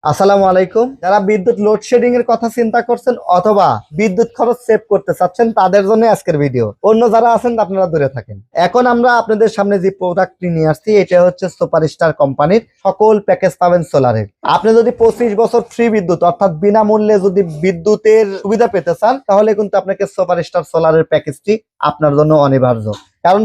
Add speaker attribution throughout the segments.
Speaker 1: আসসালামু আলাইকুম। যারা বিদ্যুৎ লোডশেডিং এর কথা চিন্তা করছেন অথবা বিদ্যুৎ খরচ সেভ করতে চাচ্ছেন তাদের জন্য আজকের ভিডিও। অন্য যারা আছেন আপনারা দূরে থাকেন। এখন আমরা আপনাদের সামনে যে প্রোডাক্টটি নিয়ে আসছি এটা হচ্ছে সুপারস্টার কোম্পানির সকল প্যাকেজ পাবেন সোলারের। আপনি যদি 25 বছর ফ্রি বিদ্যুৎ অর্থাৎ বিনামূল্যে যদি বিদ্যুতের সুবিধা পেতে চান তাহলে কিন্তু আপনাকে সুপারস্টার সোলারের প্যাকেজটি আপনার জন্য অনিবার্য। কারণ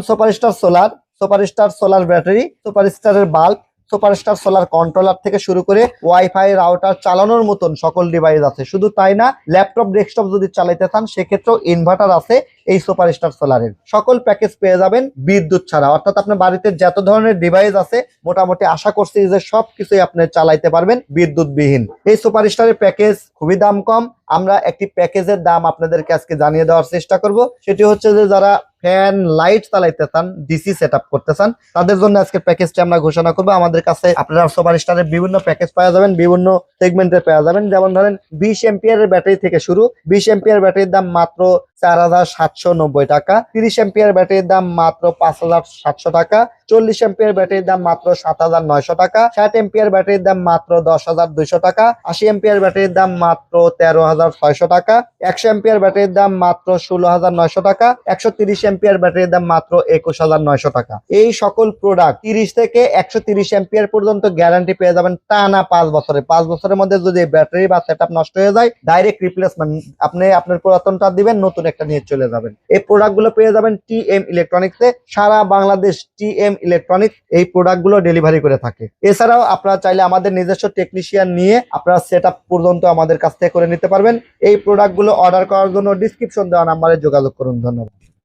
Speaker 1: সুপারস্টার সোলার ব্যাটারি, সুপারস্টারের বাল্ব, সুপারস্টার সোলার কন্ট্রোলার থেকে শুরু করে ওয়াইফাই রাউটার চালানোর মতন সকল ডিভাইস আছে। শুধু তাই না, ল্যাপটপ ডেস্কটপ যদি চালাইতে চান সেক্ষেত্রেও ইনভার্টার আছে এই সুপারস্টার সোলারের। সকল প্যাকেজ পেয়ে যাবেন বিদ্যুৎ ছাড়া, অর্থাৎ আপনার বাড়িতে যত ধরনের ডিভাইস আছে মোটামুটি আশা করছি যে সবকিছুই আপনি চালাইতে পারবেন বিদ্যুৎ বিহীন। এই সুপারস্টারের প্যাকেজ খুবই দাম কম। আমরা একটি প্যাকেজের দাম আপনাদেরকে আজকে জানিয়ে দেওয়ার চেষ্টা করব। সেটি হচ্ছে যে যারা ফ্যান লাইট চালাইতে চান, ডিসি সেটআপ করতে চান, তাদের জন্য আজকে প্যাকেজটি আমরা ঘোষণা করব। আমাদের কাছে আপনারা সুপারস্টারের বিভিন্ন প্যাকেজ পাওয়া যাবেন, বিভিন্ন সেগমেন্টের পাওয়া যাবেন। যেমন ধরেন 20 এম্পিয়ারের ব্যাটারি থেকে শুরু। 20 এম্পিয়ার ব্যাটারির দাম মাত্র 4790 টাকা। 30 এম্পিয়ার ব্যাটারির দাম মাত্র 5700 টাকা। 40 এম্পিয়ার ব্যাটারির দাম মাত্র 7900 টাকা। 60 এম্পিয়ার ব্যাটারির দাম মাত্র 10200 টাকা। 80 এম্পিয়ার ব্যাটারির দাম মাত্র 13600 টাকা। 100 এম্পিয়ার ব্যাটারির দাম মাত্র 16900 টাকা। 130 এম্পিয়ার ব্যাটারির দাম মাত্র 21900 টাকা। এই সকল প্রোডাক্ট 30 থেকে 130 এম্পিয়ার পর্যন্ত গ্যারান্টি পেয়ে যাবেন টানা 5 বছরে। 5 বছরের মধ্যে যদি ব্যাটারি বা সেটআপ নষ্ট হয়ে যায় ডাইরেক্ট রিপ্লেসমেন্ট, আপনি আপনার পুরাতনটা দিবেন, নতুন একটা নিয়ে চলে যাবেন। এই প্রোডাক্টগুলো পেয়ে যাবেন টিএম ইলেকট্রনিক্সে। সারা বাংলাদেশ টিএম ইলেকট্রনিক্স এই প্রোডাক্টগুলো ডেলিভারি করে থাকে। এছাড়াও আপনারা চাইলে আমাদের নিজস্ব টেকনিশিয়ান নিয়ে আপনারা সেটআপ পর্যন্ত আমাদের কাছ থেকে করে নিতে পারবেন। এই প্রোডাক্টগুলো অর্ডার করার জন্য ডেসক্রিপশন দেওয়া নম্বরে যোগাযোগ করুন। ধন্যবাদ।